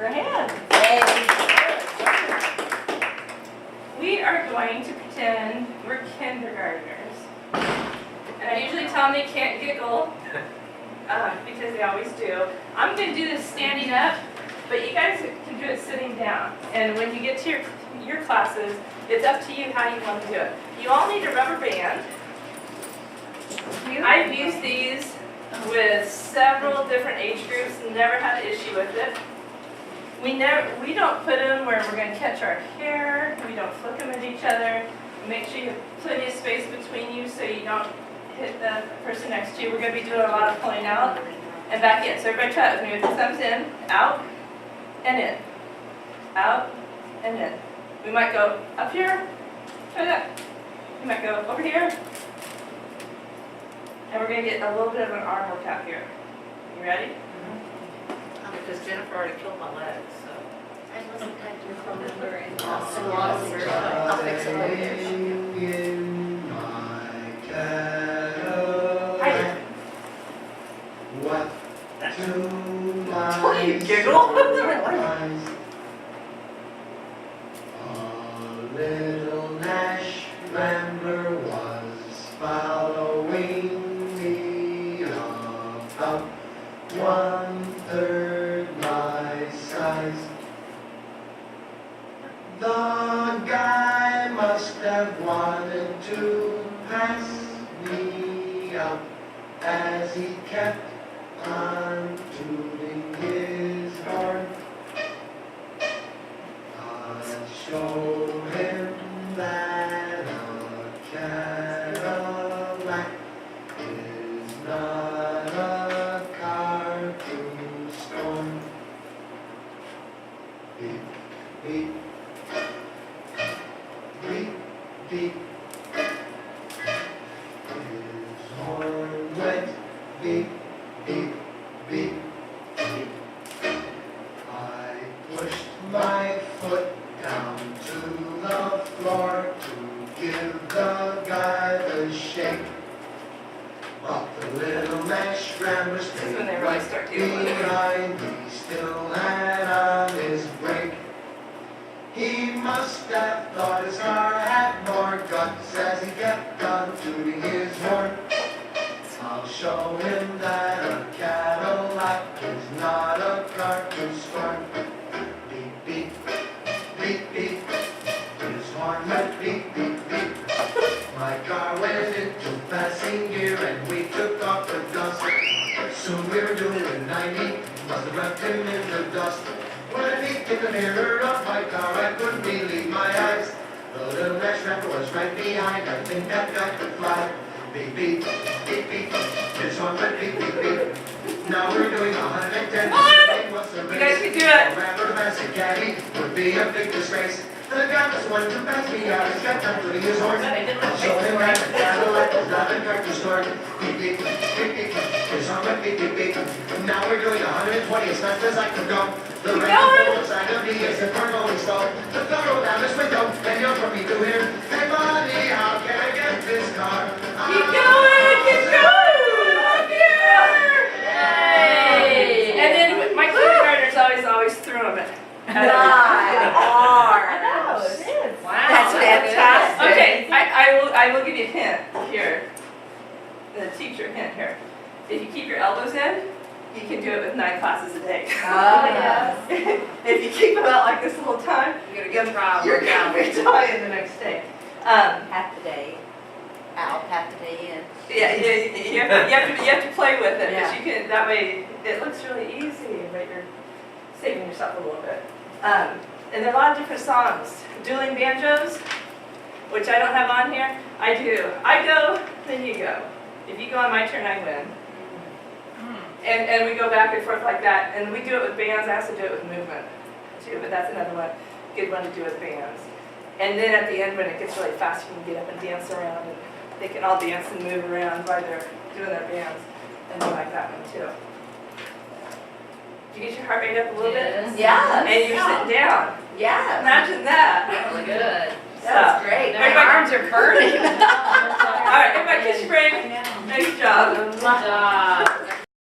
Your hand. We are going to pretend we're kindergartners. And I usually tell them they can't giggle, because they always do. I'm going to do this standing up, but you guys can do it sitting down. And when you get to your classes, it's up to you how you want to do it. You all need a rubber band. I've used these with several different age groups and never had an issue with it. We don't put them where we're going to catch our hair. We don't flick them at each other. Make sure you have plenty of space between you so you don't hit the person next to you. We're going to be doing a lot of pulling out and back in. So everybody try it with me with the thumbs in, out, and in. Out, and in. We might go up here. Try that. We might go over here. And we're going to get a little bit of an arm workout here. You ready? Because Jennifer already killed my legs, so. I wasn't kind of remembering. I'll fix it later. What do Don't you I giggle? surprise? A little Nash Rambler was following me about 1/3 my size. The guy must have wanted to pass me up as he kept on tooting his horn. I'd show him that a Cadillac is not a car to scorn. Beep, beep, beep, beep. His horn went beep, beep, beep, beep. I pushed my foot down to the floor to give the guy the shake. But the little Nash Rambler This is stayed when they really start right doing it. behind me, still had on his brake. He must have thought his car had more guts as he kept on tooting his horn. I'll show him that a Cadillac is not a car to scorn. Beep, beep, beep, beep. His horn went beep, beep, beep. My car went into passing gear and we took off the dust. Soon we were doing 90, must have left him in the dust. When I peeked in the mirror of my car, I couldn't believe my eyes. The little Nash Rambler was right behind, I think that guy could fly. Beep, beep, beep, beep. His horn went beep, beep, beep. Now we're doing 110. You guys can do it. A rapper massive caddy would be a big disgrace. The guy was one to pass me out, he's kept on putting his horn. Show him that the Cadillac is not a car to scorn. Beep, beep, beep, beep. His horn went beep, beep, beep. Now we're doing 120 as fast as I can go. The ramble side of me is the car going slow. The car rolled down this window, and you're from me to here. Hey buddy, how can I get this car? Keep going, keep going! Up here! Yay! And then my kindergartners always threw them at I know, it is. Wow. That's fantastic. Okay, I will give you a hint here. The teacher hint here. If you keep your elbows in, you can do it with 9 classes a day. Oh, yes. If you keep them out like this the whole time, You're gonna get trial. you're going to be dying the next day. Half the day out, half the day in. Yeah, you have to play with it, Yeah. because you can, that way, it looks really easy, but you're saving yourself a little bit. And there are a lot of different songs. Dueling banjos, which I don't have on here, I do. I go, then you go. If you go on my turn, I win. And we go back and forth like that, and we do it with bands. I also do it with movement, too, but that's another one, good one to do with bands. And then at the end, when it gets really fast, you can get up and dance around, and they can all dance and move around while they're doing their bands, and I like that one, too. Did you get your heart rate up a little bit? Yes. And you're sitting down. Yes. Imagine that. Really good. That was great. My arms are burning. All right, everybody kiss your brain. Nice job. Good job.